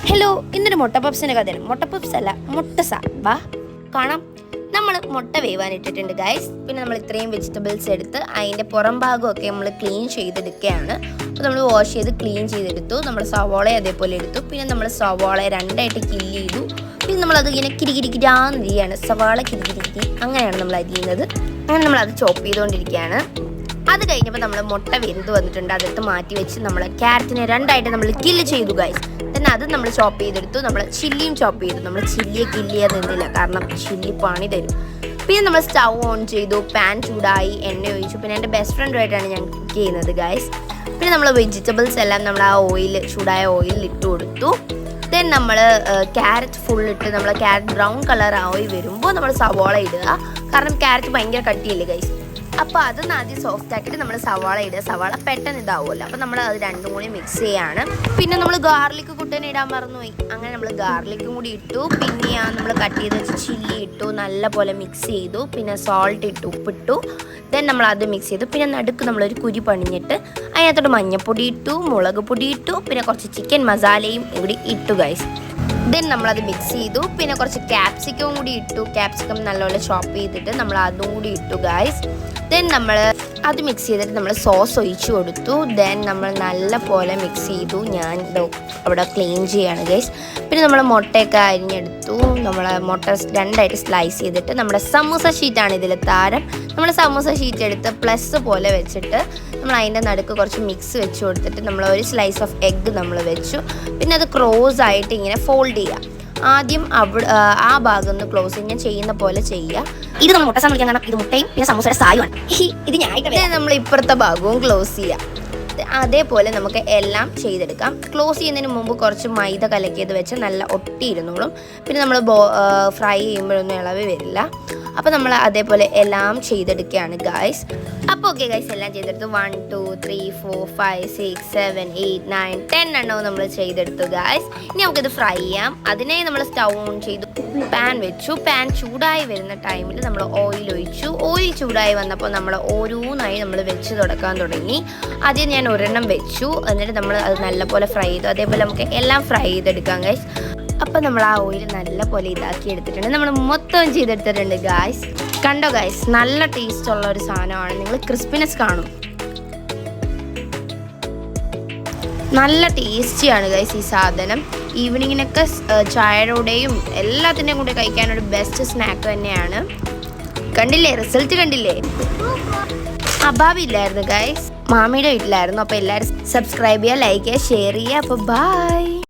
Hello, ഇന്നൊരു മുട്ട പപ്സിൻ്റെ കഥയാണ്. മുട്ട പപ്സ് അല്ല, മുട്ടസ. വാ കാണാം. നമ്മൾ മുട്ട വേവാനിട്ടിട്ടുണ്ട് ഗൈസ്. പിന്നെ നമ്മൾ ഇത്രയും വെജിറ്റബിൾസ് എടുത്ത് അതിൻ്റെ പുറം ഭാഗമൊക്കെ നമ്മൾ ക്ലീൻ ചെയ്തെടുക്കുകയാണ്. അപ്പോൾ നമ്മൾ വാഷ് ചെയ്ത് ക്ലീൻ ചെയ്തെടുത്തു. നമ്മൾ സവാള അതേപോലെ എടുത്തു. പിന്നെ നമ്മൾ സവാള രണ്ടായിട്ട് കില്ല് ചെയ്തു. പിന്നെ നമ്മളത് ഇങ്ങനെ കിരികിരിക്കിരാന്ന് അരിയാണ്. സവാള കിരികിരിക്കി അങ്ങനെയാണ് നമ്മൾ അരിയുന്നത്. അങ്ങനെ നമ്മളത് ചോപ്പ് ചെയ്തുകൊണ്ടിരിക്കുകയാണ്. അത് കഴിഞ്ഞപ്പോൾ നമ്മൾ മുട്ട വെന്ത് വന്നിട്ടുണ്ട്. അതെടുത്ത് മാറ്റി വെച്ച് നമ്മൾ ക്യാരറ്റിനെ രണ്ടായിട്ട് നമ്മൾ കില്ല് ചെയ്തു ഗൈസ്. പിന്നെ അത് നമ്മൾ ചോപ്പ് ചെയ്തെടുത്തു. നമ്മൾ ചില്ലിയും ചോപ്പ് ചെയ്തു. നമ്മൾ ചില്ലിയെ കില്ല് ചെയ്യാൻ നിന്നില്ല, കാരണം ചില്ലി പണി തരും. പിന്നെ നമ്മൾ സ്റ്റൗ ഓൺ ചെയ്തു. പാൻ ചൂടായി, എണ്ണ ഒഴിച്ചു. പിന്നെ എൻ്റെ ബെസ്റ്റ് ഫ്രണ്ടുമായിട്ടാണ് ഞാൻ കുക്ക് ചെയ്യുന്നത് ഗൈസ്. പിന്നെ നമ്മൾ വെജിറ്റബിൾസ് എല്ലാം നമ്മൾ ആ ചൂടായ ഓയിലിൽ ഇട്ട് കൊടുത്തു. ദെൻ നമ്മൾ ക്യാരറ്റ് ഫുള്ളിട്ട് നമ്മൾ ക്യാരറ്റ് ബ്രൗൺ കളർ ആയി വരുമ്പോൾ നമ്മൾ സവാള ഇടുക. കാരണം ക്യാരറ്റ് ഭയങ്കര കട്ടിയല്ലേ ഗൈസ്. അപ്പോൾ അത് ആദ്യം സോഫ്റ്റ് ആക്കിയിട്ട് നമ്മൾ സവാള ഇടുക. സവാള പെട്ടെന്ന് ഇതാവുമല്ലോ. അപ്പോൾ നമ്മൾ അത് രണ്ടും കൂടി മിക്സ് ചെയ്യാണ്. പിന്നെ നമ്മൾ ഗാർലിക് കുട്ടനെ ഇടാൻ മറന്നുപോയി. അങ്ങനെ നമ്മൾ ഗാർലിക്കും കൂടി ഇട്ടു. പിന്നെ നമ്മൾ കട്ട് ചെയ്ത് വെച്ച് ചില്ലി ഇട്ടു. നല്ല പോലെ മിക്സ് ചെയ്തു. പിന്നെ സോൾട്ട് ഇട്ടു, ഉപ്പിട്ടു. ദെൻ നമ്മൾ അത് മിക്സ് ചെയ്തു. പിന്നെ നടുക്ക് നമ്മളൊരു കുരി പണിഞ്ഞിട്ട് അതിനകത്തോട്ട് മഞ്ഞൾപ്പൊടി ഇട്ടു, മുളക് പൊടി ഇട്ടു. പിന്നെ കുറച്ച് ചിക്കൻ മസാലയും ഇവിടെ ഇട്ടു ഗൈസ്. ദെൻ നമ്മളത് മിക്സ് ചെയ്തു. പിന്നെ കുറച്ച് ക്യാപ്സിക്കം കൂടി ഇട്ടു. ക്യാപ്സിക്കം നല്ലപോലെ ചോപ്പ് ചെയ്തിട്ട് നമ്മൾ അതും കൂടി ഇട്ടു ഗൈസ്. ദെൻ നമ്മൾ അത് മിക്സ് ചെയ്തിട്ട് നമ്മൾ സോസ് ഒഴിച്ചു കൊടുത്തു. ദെൻ നമ്മൾ നല്ല പോലെ മിക്സ് ചെയ്തു. ഞാൻ അവിടെ ക്ലീൻ ചെയ്യാണ് ഗൈസ്. പിന്നെ നമ്മൾ മുട്ടയൊക്കെ അരിഞ്ഞെടുത്തു. നമ്മൾ മുട്ട രണ്ടായിട്ട് സ്ലൈസ് ചെയ്തിട്ട് നമ്മുടെ സമൂസ ഷീറ്റാണ് ഇതിൽ താരം. നമ്മൾ സമൂസ ഷീറ്റ് എടുത്ത് പ്ലസ് പോലെ വെച്ചിട്ട് നമ്മൾ അതിൻ്റെ നടുക്ക് കുറച്ച് മിക്സ് വെച്ച് കൊടുത്തിട്ട് നമ്മൾ ഒരു സ്ലൈസ് ഓഫ് എഗ്ഗ് നമ്മൾ വെച്ചു. പിന്നെ അത് ക്രോസ് ആയിട്ട് ഇങ്ങനെ ഫോൾഡ് ചെയ്യുക. ആദ്യം ആ ഭാഗം ഒന്ന് ക്ലോസ് ഞാൻ ചെയ്യുന്ന പോലെ ചെയ്യുക. ഇത് നമ്മൾ മുട്ട വിളിക്കാൻ കാരണം ഇത് മുട്ടയും പിന്നെ സമൂസയുടെ സായുമാണ്. ഇത് ഞാൻ നമ്മൾ ഇപ്പുറത്തെ ഭാഗവും ക്ലോസ് ചെയ്യുക. അതേപോലെ നമുക്ക് എല്ലാം ചെയ്തെടുക്കാം. ക്ലോസ് ചെയ്യുന്നതിന് മുമ്പ് കുറച്ച് മൈദ കലക്കിയത് വെച്ച് നല്ല ഒട്ടിയിരുന്നോളും. പിന്നെ നമ്മൾ ഫ്രൈ ചെയ്യുമ്പോഴൊന്നും ഇളവ് വരില്ല. അപ്പോൾ നമ്മൾ അതേപോലെ എല്ലാം ചെയ്തെടുക്കുകയാണ് ഗൈസ്. അപ്പോൾ ഓക്കെ ഗൈസ്, എല്ലാം ചെയ്തെടുത്തു. 1 2 3 4 5 6 7 8 9 10 എണ്ണവും നമ്മൾ ചെയ്തെടുത്തു ഗൈസ്. ഇനി നമുക്കിത് ഫ്രൈ ചെയ്യാം. അതിനെ നമ്മൾ സ്റ്റൗ ഓൺ ചെയ്തു. പാൻ വെച്ചു. പാൻ ചൂടായി വരുന്ന ടൈമിൽ നമ്മൾ ഓയിൽ ഒഴിച്ചു. ഓയിൽ ചൂടായി വന്നപ്പോൾ നമ്മൾ ഓരോന്നായി നമ്മൾ വെച്ച് തുടക്കാൻ തുടങ്ങി. ആദ്യം ഞാൻ ഒരെണ്ണം വെച്ചു. എന്നിട്ട് നമ്മൾ അത് നല്ലപോലെ ഫ്രൈ ചെയ്തു. അതേപോലെ നമുക്ക് എല്ലാം ഫ്രൈ ചെയ്തെടുക്കാം ഗൈസ്. അപ്പോൾ നമ്മൾ ആ ഓയിൽ നല്ല പോലെ ഇതാക്കി എടുത്തിട്ടുണ്ട്. നമ്മൾ മൊത്തം ചെയ്തെടുത്തിട്ടുണ്ട് ഗായ്സ്. കണ്ടോ ഗായ്സ്, നല്ല ടേസ്റ്റ് ഉള്ള ഒരു സാധനമാണ്. നിങ്ങൾ ക്രിസ്പിനെസ് കാണും. നല്ല ടേസ്റ്റിയാണ് ഗൈസ് ഈ സാധനം. ഈവനിങ്ങിനൊക്കെ ചായയോടെയും എല്ലാത്തിൻ്റെയും കൂടെ കഴിക്കാനൊരു ബെസ്റ്റ് സ്നാക്ക് തന്നെയാണ്. കണ്ടില്ലേ, റിസൾട്ട് കണ്ടില്ലേ? അബാബില്ലായിരുന്നു ഗൈസ്, മാമിയുടെ വീട്ടിലായിരുന്നു. അപ്പോൾ എല്ലാവരും സബ്സ്ക്രൈബ് ചെയ്യുക, ലൈക്ക് ചെയ്യുക, ഷെയർ ചെയ്യുക. അപ്പോൾ ബൈ.